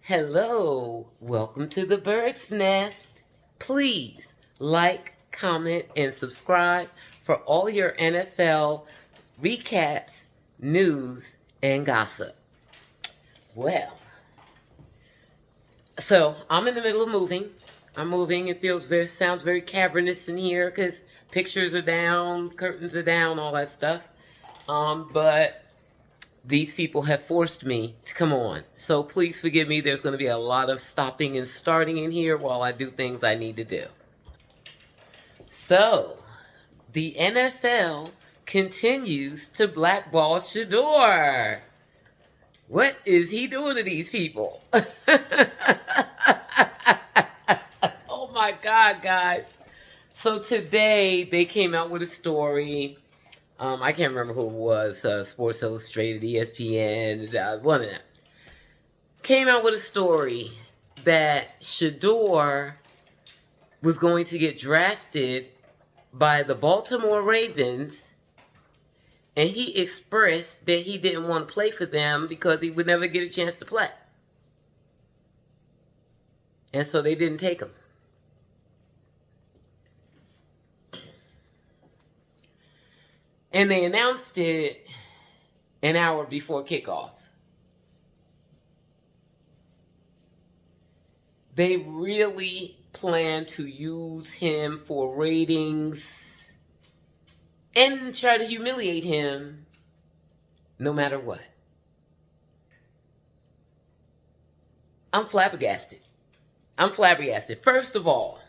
Hello, welcome to the Bird's Nest. Please like, comment, and subscribe for all your NFL recaps, news, and gossip. Well, so I'm in the middle of moving. I'm moving. It sounds very cavernous in here because pictures are down, curtains are down, all that stuff. But these people have forced me to come on. So please forgive me. There's going to be a lot of stopping and starting in here while I do things I need to do. So, the NFL continues to blackball Shedeur. What is he doing to these people? Oh my God, guys. So today they came out with a story. I can't remember who it was, Sports Illustrated, ESPN, one of them. Came out with a story that Shedeur was going to get drafted by the Baltimore Ravens, and he expressed that he didn't want to play for them because he would never get a chance to play. And so they didn't take him. And they announced it an hour before kickoff. They really plan to use him for ratings and try to humiliate him no matter what. I'm flabbergasted. First of all,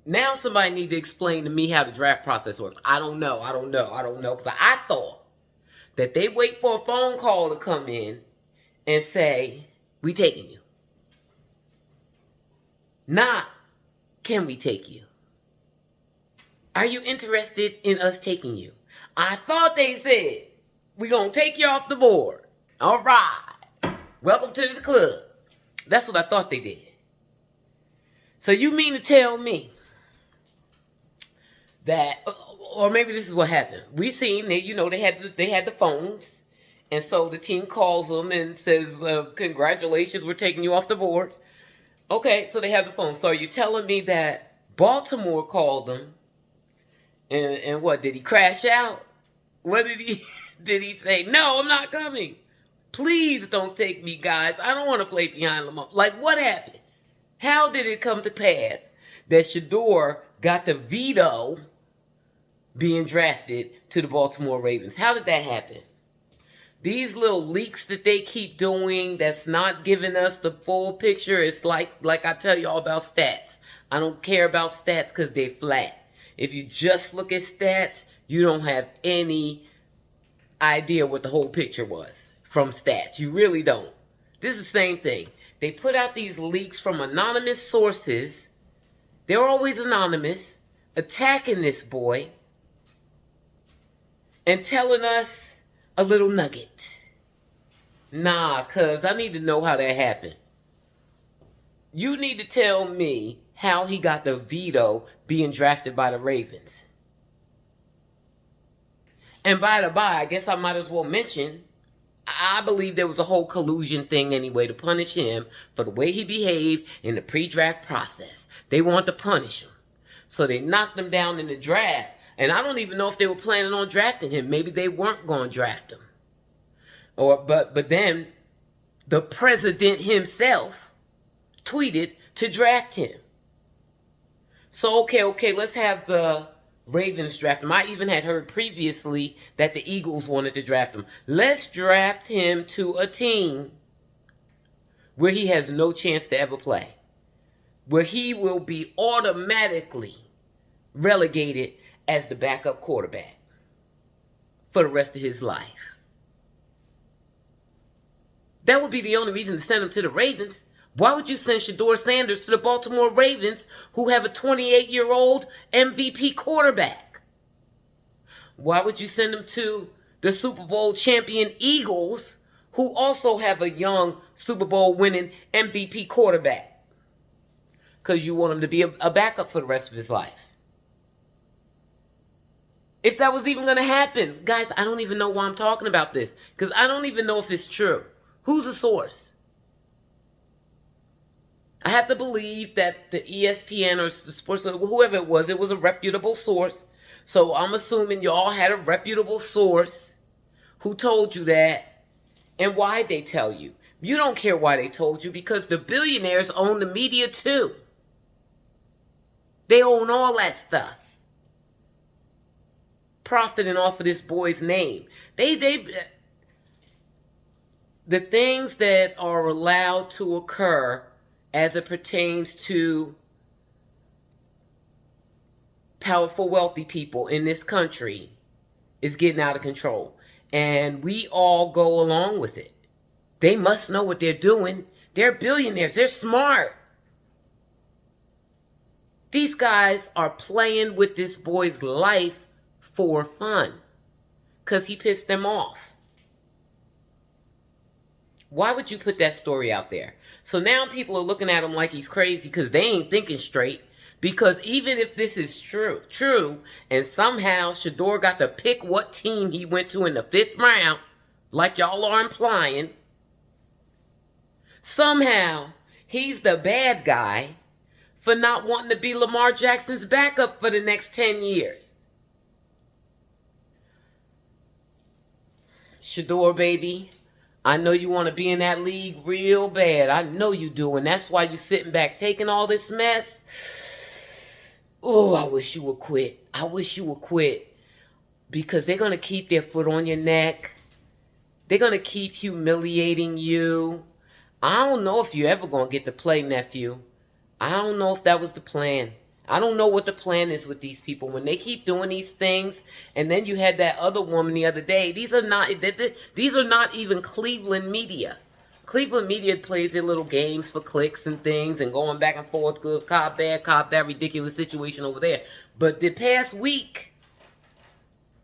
now somebody need to explain to me how the draft process works. I don't know. Because I thought that they wait for a phone call to come in and say, we taking you. Not, can we take you? Are you interested in us taking you? I thought they said, we're going to take you off the board. All right. Welcome to the club. That's what I thought they did. So you mean to tell me that, or maybe this is what happened. We seen that, they had the phones, and so the team calls them and says, congratulations, we're taking you off the board. Okay, so they have the phone. So are you telling me that Baltimore called them, and what, did he crash out? What did he say? No, I'm not coming. Please don't take me, guys. I don't want to play behind Lamar. Like, what happened? How did it come to pass that Shedeur got to veto being drafted to the Baltimore Ravens? How did that happen? These little leaks that they keep doing that's not giving us the full picture. It's like I tell y'all about stats. I don't care about stats because they're flat. If you just look at stats, you don't have any idea what the whole picture was from stats. You really don't. This is the same thing. They put out these leaks from anonymous sources. They're always anonymous, attacking this boy and telling us a little nugget. Nah, cuz I need to know how that happened. You need to tell me how he got the veto being drafted by the Ravens. And by the by, I guess I might as well mention, I believe there was a whole collusion thing anyway to punish him for the way he behaved in the pre-draft process. They wanted to punish him. So they knocked him down in the draft. And I don't even know if they were planning on drafting him. Maybe they weren't going to draft him. But then the president himself tweeted to draft him. So okay, let's have the Ravens draft him. I even had heard previously that the Eagles wanted to draft him. Let's draft him to a team where he has no chance to ever play. Where he will be automatically relegated as the backup quarterback for the rest of his life. That would be the only reason to send him to the Ravens. Why would you send Shedeur Sanders to the Baltimore Ravens, who have a 28-year-old MVP quarterback? Why would you send him to the Super Bowl champion Eagles, who also have a young Super Bowl winning MVP quarterback? Because you want him to be a backup for the rest of his life. If that was even going to happen. Guys, I don't even know why I'm talking about this. Because I don't even know if it's true. Who's the source? I have to believe that the ESPN or the sports, whoever it was a reputable source. So I'm assuming y'all had a reputable source who told you that, and why they tell you. You don't care why they told you, because the billionaires own the media too. They own all that stuff. Profiting off of this boy's name. The things that are allowed to occur as it pertains to powerful, wealthy people in this country is getting out of control. And we all go along with it. They must know what they're doing. They're billionaires. They're smart. These guys are playing with this boy's life for fun because he pissed them off. Why would you put that story out there? So now people are looking at him like he's crazy because they ain't thinking straight. Because even if this is true, and somehow Shedeur got to pick what team he went to in the 5th round, like y'all are implying, somehow he's the bad guy for not wanting to be Lamar Jackson's backup for the next 10 years. Shedeur, baby, I know you want to be in that league real bad. I know you do, and that's why you sitting back taking all this mess. Oh, I wish you would quit. I wish you would quit. Because they're going to keep their foot on your neck. They're going to keep humiliating you. I don't know if you're ever going to get to play, nephew. I don't know if that was the plan. I don't know what the plan is with these people. When they keep doing these things, and then you had that other woman the other day. These are not even Cleveland media. Cleveland media plays their little games for clicks and things and going back and forth, good cop, bad cop, that ridiculous situation over there. But the past week,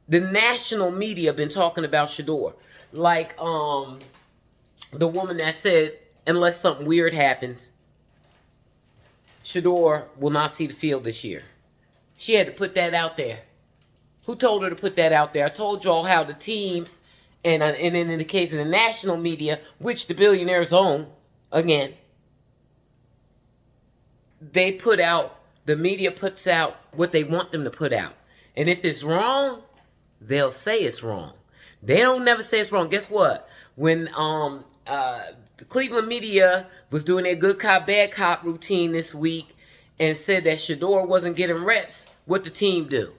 the national media been talking about Shedeur. Like the woman that said, unless something weird happens, Shedeur will not see the field this year. She had to put that out there. Who told her to put that out there? I told y'all how the teams, and in the case of the national media, which the billionaires own, again, the media puts out what they want them to put out. And if it's wrong, they'll say it's wrong. They don't never say it's wrong. Guess what? When the Cleveland media was doing their good cop, bad cop routine this week and said that Shedeur wasn't getting reps, what the team do?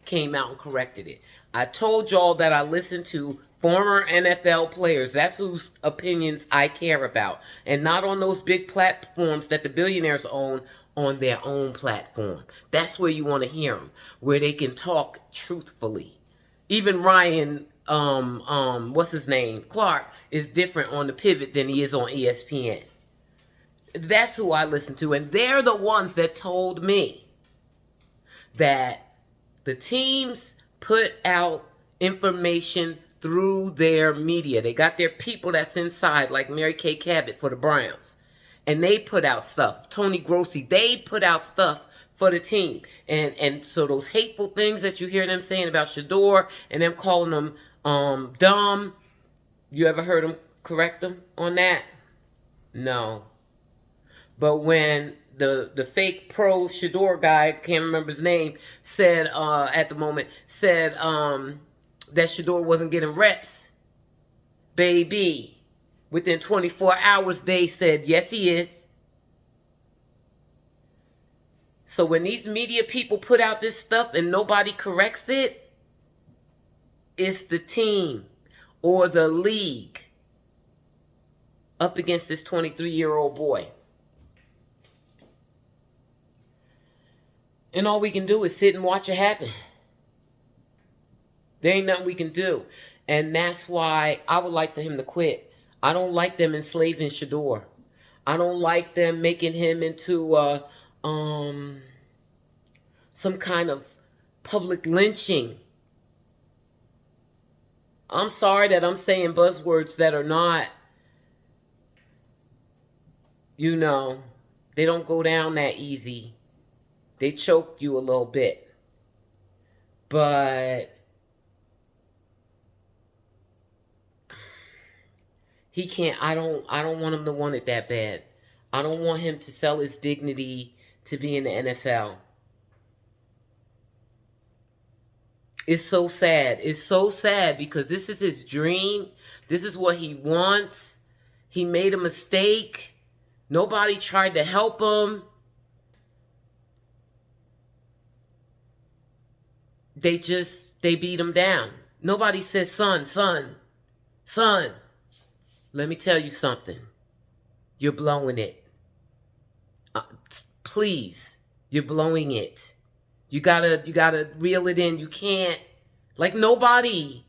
Came out and corrected it. I told y'all that I listened to former NFL players. That's whose opinions I care about. And not on those big platforms that the billionaires own, on their own platform. That's where you want to hear them, where they can talk truthfully. Even Ryan, what's his name? Clark is different on the pivot than he is on ESPN. That's who I listen to. And they're the ones that told me that the teams put out information through their media. They got their people that's inside, like Mary Kay Cabot for the Browns. And they put out stuff. Tony Grossi, they put out stuff for the team. And so those hateful things that you hear them saying about Shedeur and them calling them dumb, you ever heard them correct them on that? No. But when the fake pro Shedeur guy, can't remember his name, said at the moment, said that Shedeur wasn't getting reps, baby, within 24 hours they said, yes he is. So when these media people put out this stuff and nobody corrects it, it's the team or the league up against this 23-year-old boy. And all we can do is sit and watch it happen. There ain't nothing we can do. And that's why I would like for him to quit. I don't like them enslaving Shedeur. I don't like them making him into some kind of public lynching. I'm sorry that I'm saying buzzwords that are not, they don't go down that easy. They choke you a little bit. But he can't, I don't want him to want it that bad. I don't want him to sell his dignity to be in the NFL. It's so sad. It's so sad because this is his dream. This is what he wants. He made a mistake. Nobody tried to help him. They beat him down. Nobody said, son, let me tell you something. You're blowing it. Please, you're blowing it. You gotta reel it in. You can't, like nobody,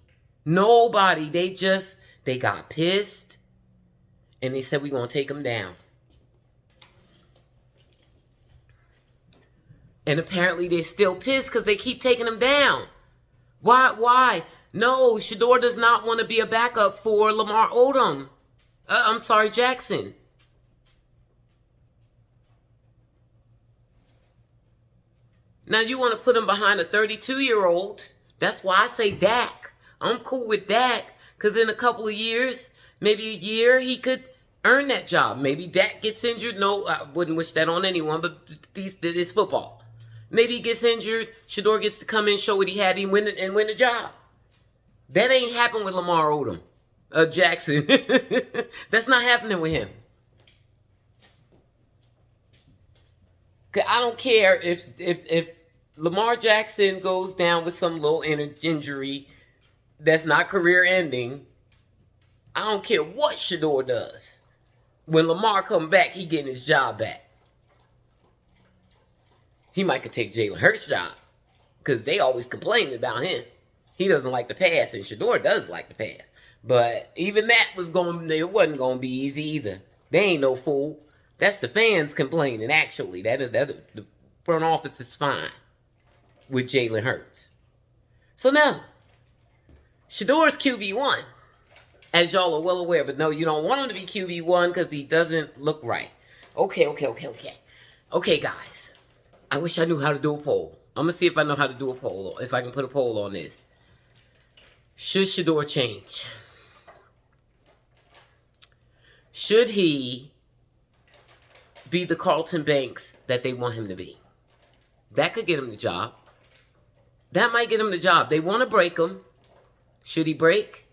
they got pissed and they said, we're going to take him down. And apparently they're still pissed because they keep taking him down. Why? No, Shedeur does not want to be a backup for Lamar Odom. Jackson. Now you want to put him behind a 32-year-old. That's why I say Dak. I'm cool with Dak because in a couple of years, maybe a year, he could earn that job. Maybe Dak gets injured. No, I wouldn't wish that on anyone, but it's football. Maybe he gets injured. Shedeur gets to come in, show what he had, and win the job. That ain't happened with Lamar Odom. Jackson. That's not happening with him. I don't care if Lamar Jackson goes down with some little injury that's not career ending. I don't care what Shedeur does. When Lamar come back, he getting his job back. He might could take Jalen Hurts' job because they always complain about him. He doesn't like to pass, and Shedeur does like to pass. But even that wasn't going to be easy either. They ain't no fool. That's the fans complaining, actually. The front office is fine with Jalen Hurts. So now, Shedeur's QB1, as y'all are well aware. But no, you don't want him to be QB1 because he doesn't look right. Okay, guys. I wish I knew how to do a poll. I'm going to see if I know how to do a poll, if I can put a poll on this. Should Shedeur change? Should he be the Carlton Banks that they want him to be? That could get him the job. That might get him the job. They want to break him. Should he break?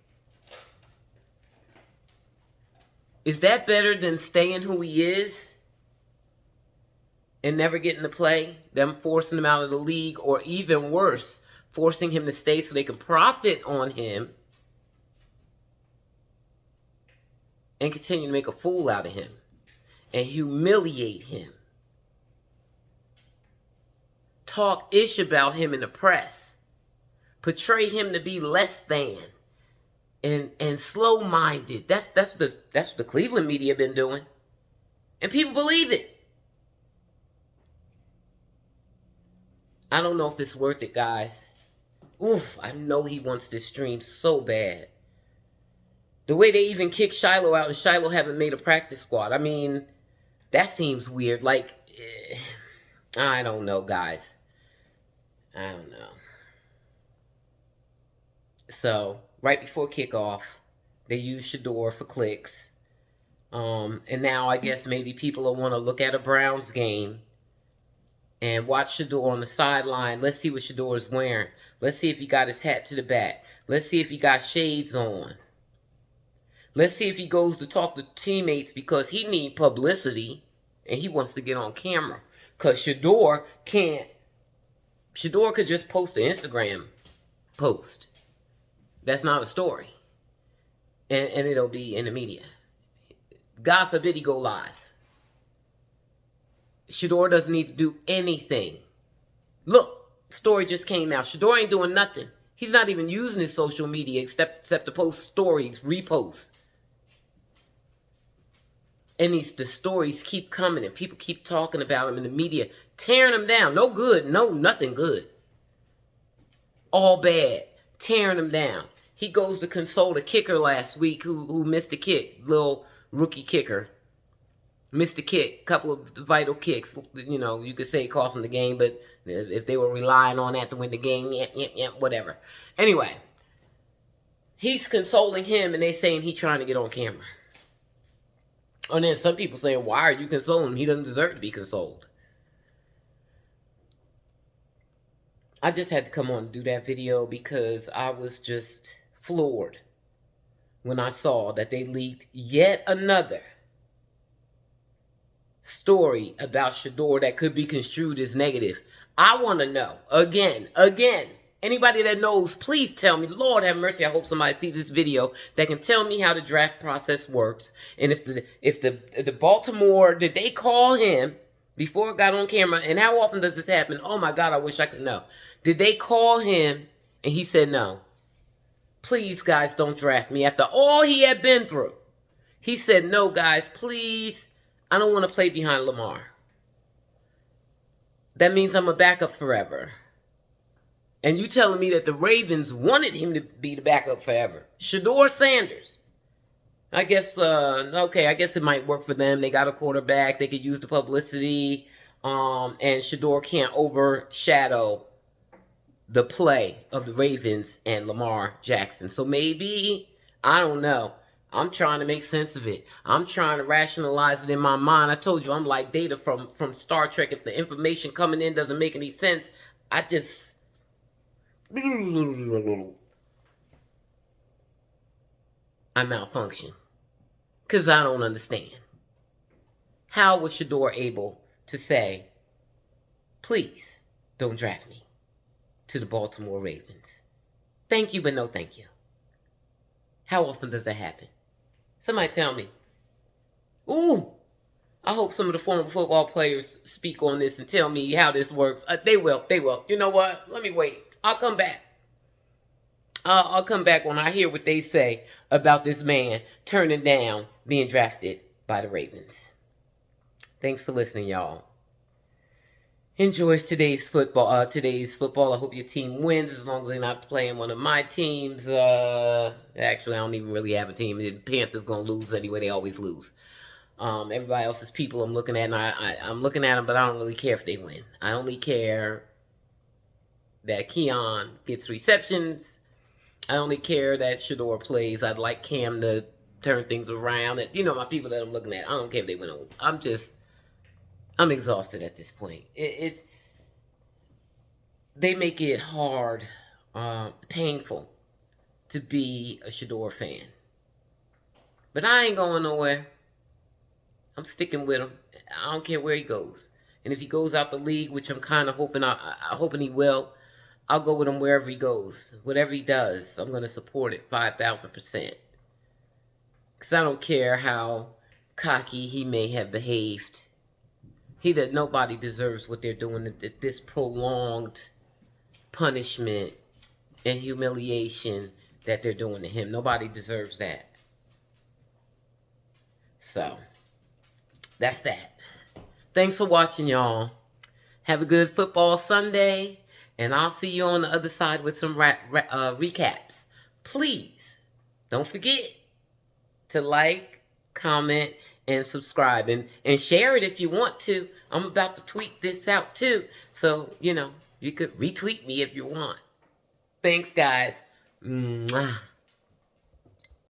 Is that better than staying who he is and never getting to play? Them forcing him out of the league, or even worse, forcing him to stay so they can profit on him and continue to make a fool out of him and humiliate him. Talk ish about him in the press. Portray him to be less than and slow-minded. That's what the Cleveland media been doing. And people believe it. I don't know if it's worth it, guys. Oof, I know he wants this dream so bad. The way they even kicked Shiloh out and Shiloh haven't made a practice squad. I mean, that seems weird. Like, I don't know, guys. I don't know. So, right before kickoff, they used Shedeur for clicks. And now I guess maybe people will want to look at a Browns game and watch Shedeur on the sideline. Let's see what Shedeur is wearing. Let's see if he got his hat to the back. Let's see if he got shades on. Let's see if he goes to talk to teammates because he needs publicity and he wants to get on camera. Because Shedeur can't. Shedeur could just post an Instagram post. That's not a story. And it'll be in the media. God forbid he go live. Shedeur doesn't need to do anything. Look, story just came out. Shedeur ain't doing nothing. He's not even using his social media except to post stories, reposts. And the stories keep coming and people keep talking about him in the media, tearing him down. No good, nothing good. All bad, tearing him down. He goes to console the kicker last week who missed the kick, little rookie kicker. Missed a kick, couple of vital kicks. You know, you could say it cost them the game, but if they were relying on that to win the game, whatever. Anyway, he's consoling him, and they saying he's trying to get on camera. And then some people saying, why are you consoling him? He doesn't deserve to be consoled. I just had to come on and do that video because I was just floored when I saw that they leaked yet another story about Shedeur that could be construed as negative. I want to know, again, anybody that knows, please tell me. Lord have mercy, I hope somebody sees this video that can tell me how the draft process works. And if the Baltimore, did they call him before it got on camera? And how often does this happen? Oh my God, I wish I could know. Did they call him and he said no? Please, guys, don't draft me. After all he had been through, he said, no, guys, please, I don't want to play behind Lamar. That means I'm a backup forever. And you telling me that the Ravens wanted him to be the backup forever. Shedeur Sanders. I guess, okay, I guess it might work for them. They got a quarterback. They could use the publicity. And Shedeur can't overshadow the play of the Ravens and Lamar Jackson. So maybe, I don't know. I'm trying to make sense of it. I'm trying to rationalize it in my mind. I told you I'm like Data from Star Trek. If the information coming in doesn't make any sense, I just... I malfunction. Because I don't understand. How was Shedeur able to say, please don't draft me to the Baltimore Ravens? Thank you, but no thank you. How often does that happen? Somebody tell me. Ooh, I hope some of the former football players speak on this and tell me how this works. They will. You know what? Let me wait. I'll come back. I'll come back when I hear what they say about this man turning down being drafted by the Ravens. Thanks for listening, y'all. Enjoys today's football. I hope your team wins as long as they're not playing one of my teams. Actually, I don't even really have a team. The Panthers gonna lose anyway. They always lose. Everybody else's people I'm looking at, and I'm looking at them, but I don't really care if they win. I only care that Keon gets receptions. I only care that Shedeur plays. I'd like Cam to turn things around. You know, my people that I'm looking at, I don't care if they win or lose. I'm exhausted at this point. They make it hard, painful to be a Shedeur fan. But I ain't going nowhere. I'm sticking with him. I don't care where he goes. And if he goes out the league, which I'm kind of hoping, I'm hoping he will, I'll go with him wherever he goes. Whatever he does, I'm going to support it 5,000%. Because I don't care how cocky he may have behaved. Nobody deserves what they're doing. This prolonged punishment and humiliation that they're doing to him. Nobody deserves that. So, that's that. Thanks for watching, y'all. Have a good football Sunday. And I'll see you on the other side with some recaps. Please, don't forget to like, comment, and subscribe. And share it if you want to. I'm about to tweet this out too. So, you know, you could retweet me if you want. Thanks, guys. Mwah.